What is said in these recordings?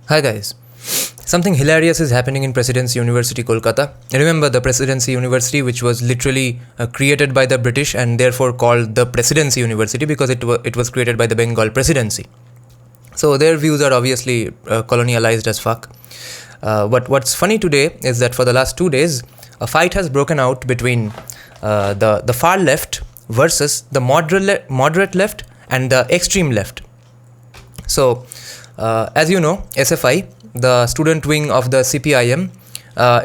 Hi guys. Something hilarious is happening in Presidency University, Kolkata. Remember the Presidency University, which was literally created by the British and therefore called the Presidency University because it was created by the Bengal Presidency. So their views are obviously colonialized as fuck. But what's funny today is that for the last 2 days, a fight has broken out between the far left versus the moderate left and the extreme left. So, as you know, S.F.I, the student wing of the CPIM,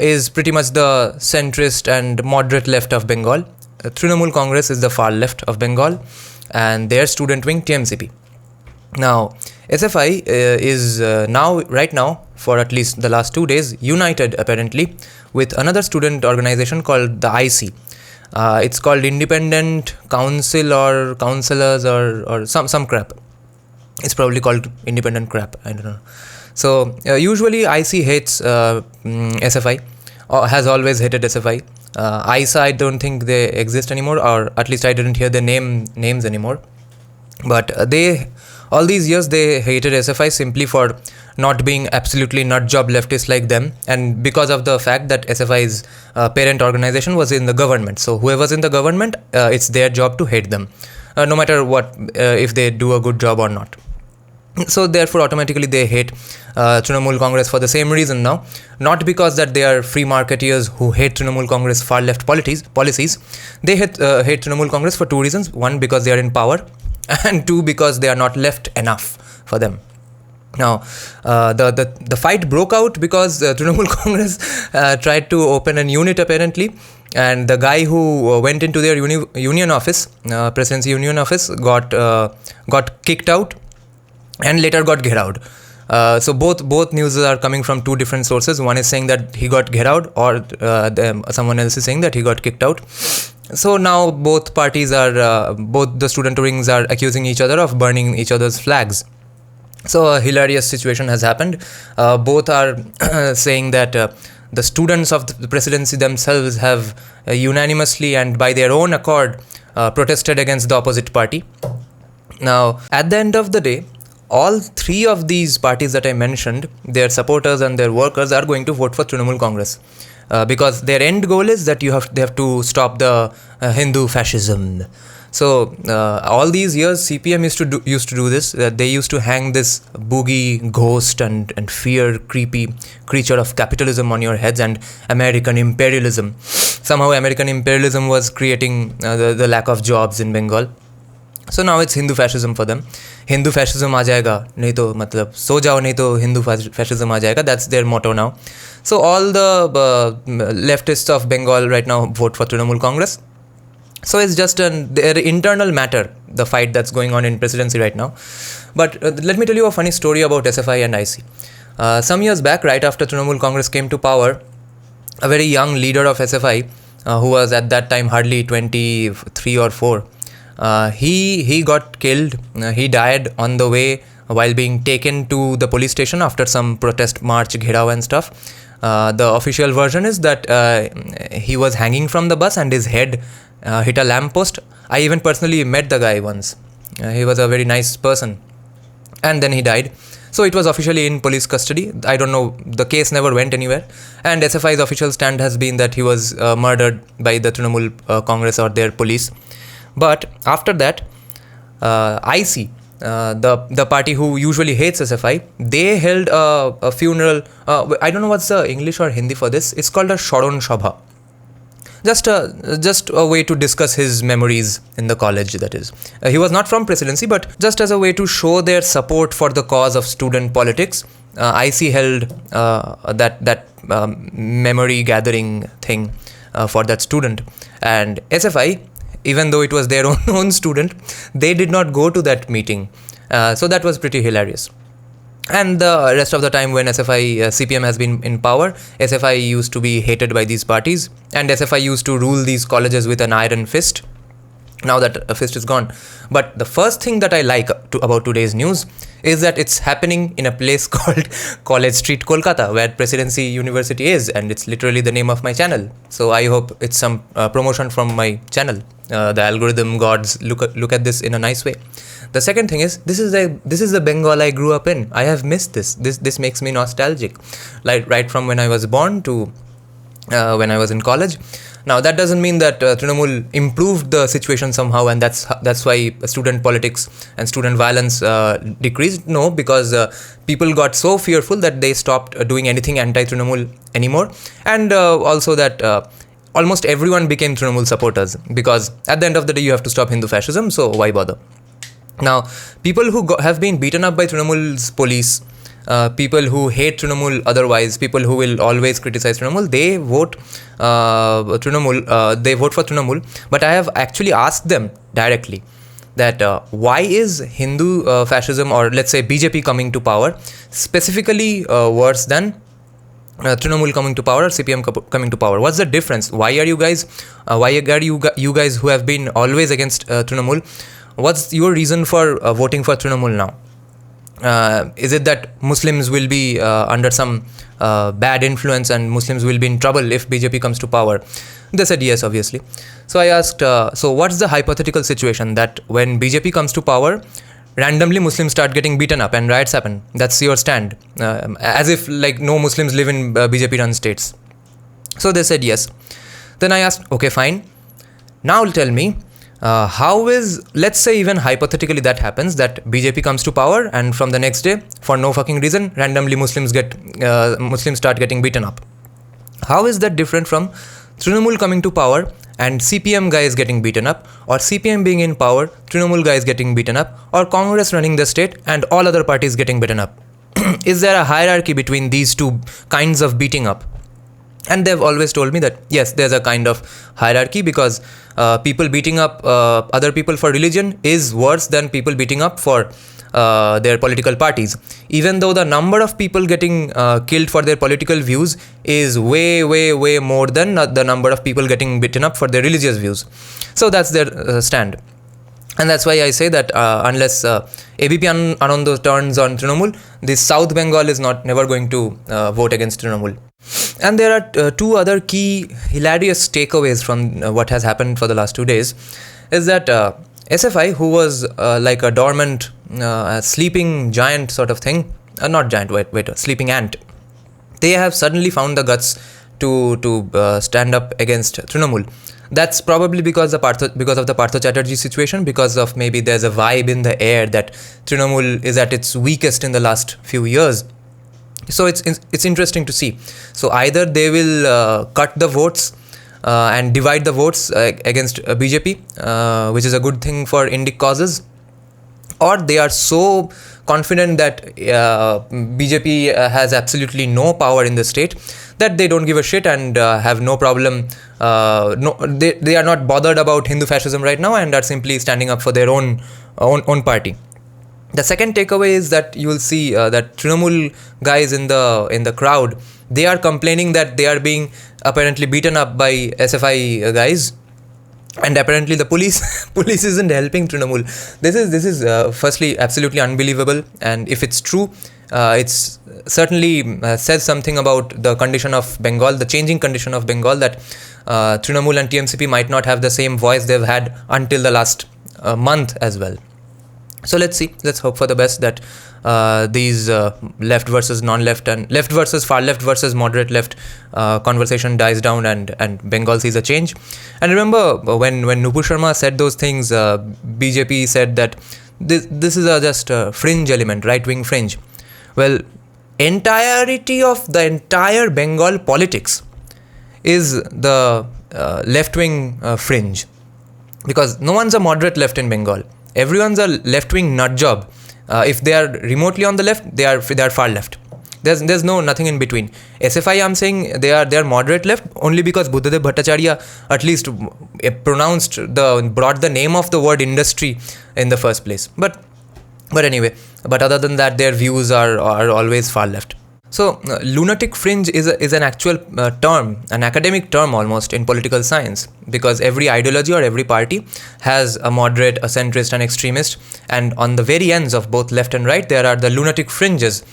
is pretty much the centrist and moderate left of Bengal. Trinamool Congress is the far left of Bengal, and their student wing TMCP. Now, S.F.I is right now, for at least the last 2 days, united apparently with another student organization called the IC. It's called Independent Council or Councillors or some crap. It's probably called independent crap. I don't know. So usually IC hates S.F.I or has always hated S.F.I. ISA, I don't think they exist anymore, or at least I didn't hear their names anymore. But all these years they hated S.F.I simply for not being absolutely nut job leftists like them, and because of the fact that S.F.I's parent organization was in the government. So whoever's in the government, it's their job to hate them, no matter what, if they do a good job or not. So therefore automatically they hate Trinamool Congress for the same reason now. Not because that they are free marketeers who hate Trinamool Congress far left policies. They hate Trinamool Congress for two reasons. One, because they are in power, and two, because they are not left enough for them. Now, the fight broke out because Trinamool Congress tried to open an unit apparently, and the guy who went into their union office, Presidency Union office, got kicked out and later got gheraued. So both news are coming from two different sources. One is saying that he got gheraued, or someone else is saying that he got kicked out. So now both parties both the student wings are accusing each other of burning each other's flags. So a hilarious situation has happened. Both are saying that the students of the presidency themselves have unanimously and by their own accord protested against the opposite party. Now, at the end of the day, all three of these parties that I mentioned, their supporters and their workers are going to vote for Trinamool Congress because their end goal is that they have to stop the Hindu fascism. So all these years, CPM used to do this. They used to hang this boogie ghost and fear creepy creature of capitalism on your heads and American imperialism. Somehow American imperialism was creating the lack of jobs in Bengal. So now it's Hindu fascism for them. Hindu fascism aa jayega, nahi to matlab so jao, nahi to Hindu fascism aa jayega. That's their motto now. So all the leftists of Bengal right now vote for Trinamool Congress. So it's just their internal matter, the fight that's going on in presidency right now. But let me tell you a funny story about S.F.I and IC. Some years back, right after Trinamool Congress came to power, a very young leader of S.F.I, who was at that time hardly 23 or 4, he got killed. He died on the way while being taken to the police station after some protest march, gherao and stuff. The official version is that he was hanging from the bus and his head hit a lamppost. I even personally met the guy once. He was a very nice person. And then he died. So it was officially in police custody. I don't know, the case never went anywhere. And S.F.I's official stand has been that he was murdered by the Trinamool Congress or their police. But after that, IC, the party who usually hates S.F.I, they held a funeral. I don't know what's the English or Hindi for this. It's called a Sharon Shabha. Just a way to discuss his memories in the college, that is. He was not from presidency, but just as a way to show their support for the cause of student politics, IC held that memory gathering thing for that student. And S.F.I, even though it was their own student, they did not go to that meeting. So that was pretty hilarious. And the rest of the time when CPM has been in power, S.F.I used to be hated by these parties, and S.F.I used to rule these colleges with an iron fist. Now that a fist is gone. But the first thing that I like about today's news is that it's happening in a place called College Street, Kolkata, where Presidency University is, and it's literally the name of my channel. So I hope it's some promotion from my channel. The algorithm gods look at this in a nice way. The second thing is, this is the Bengal I grew up in. I have missed this. This makes me nostalgic, like right from when I was born to when I was in college. Now that doesn't mean that Trinamool improved the situation somehow, and that's why student politics and student violence decreased. No, because people got so fearful that they stopped doing anything anti-Trinamool anymore, and also that almost everyone became Trinamool supporters, because at the end of the day you have to stop Hindu fascism, so why bother? Now, people who have been beaten up by Trinamool's police, people who hate Trinamool otherwise, people who will always criticize Trinamool, they vote they vote for Trinamool. But I have actually asked them directly that why is Hindu fascism, or let's say BJP coming to power, specifically worse than Trinamool coming to power or CPM coming to power? What's the difference? Why are you guys who have been always against Trinamool, what's your reason for voting for Trinamool now? Is it that Muslims will be under some bad influence and Muslims will be in trouble if BJP comes to power? They said yes, obviously. So I asked, so what's the hypothetical situation that when BJP comes to power, randomly Muslims start getting beaten up and riots happen? That's your stand. As if like no Muslims live in BJP run states. So they said yes. Then I asked, okay, fine. Now tell me, how is, let's say even hypothetically that happens, that BJP comes to power and from the next day, for no fucking reason, randomly Muslims start getting beaten up. How is that different from Trinamool coming to power and CPM guys getting beaten up, or CPM being in power, Trinamool guys getting beaten up, or Congress running the state and all other parties getting beaten up? Is there a hierarchy between these two kinds of beating up? And they've always told me that yes, there's a kind of hierarchy, because people beating up other people for religion is worse than people beating up for their political parties, even though the number of people getting killed for their political views is way more than the number of people getting beaten up for their religious views. So that's their stand. And that's why I say that unless ABP Anando turns on Trinamool, this South Bengal is never going to vote against Trinamool. And there are two other key hilarious takeaways from what has happened for the last 2 days, is that S.F.I, who was like a dormant, sleeping giant sort of thing, not giant, wait, sleeping ant, they have suddenly found the guts to stand up against Trinamool. That's probably because of the Partho Chatterjee situation, because of maybe there's a vibe in the air that Trinamool is at its weakest in the last few years. So it's interesting to see. So either they will cut the votes and divide the votes against BJP, which is a good thing for Indic causes, or they are so confident that BJP has absolutely no power in the state that they don't give a shit and have no problem. They are not bothered about Hindu fascism right now and are simply standing up for their own party. The second takeaway is that you will see that Trinamool guys in the crowd, they are complaining that they are being apparently beaten up by S.F.I guys, and apparently the police isn't helping Trinamool. This is firstly absolutely unbelievable, and if it's true, it's certainly says something about the condition of Bengal, the changing condition of Bengal, that Trinamool and TMCP might not have the same voice they've had until the last month as well. So let's see. Let's hope for the best that these left versus non-left and left versus far left versus moderate left conversation dies down and Bengal sees a change. And remember when Nupur Sharma said those things, BJP said that this is just a fringe element, right-wing fringe. Well, entirety of the entire Bengal politics is the left-wing fringe, because no one's a moderate left in Bengal. Everyone's a left-wing nut job. If they are remotely on the left, they are far left. There's nothing in between. S.F.I, I'm saying they are moderate left only because Buddhadev Bhattacharya at least brought the name of the word industry in the first place. But anyway, other than that, their views are always far left. So lunatic fringe is an actual term, an academic term almost in political science, because every ideology or every party has a moderate, a centrist, an extremist, and on the very ends of both left and right there are the lunatic fringes,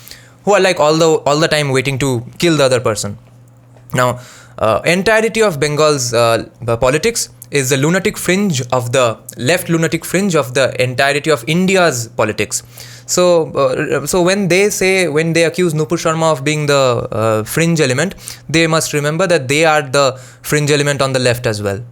who are like all the time waiting to kill the other person. Now entirety of Bengal's politics is the lunatic fringe of the left lunatic fringe of the entirety of India's politics. So when they accuse Nupur Sharma of being the fringe element, they must remember that they are the fringe element on the left as well.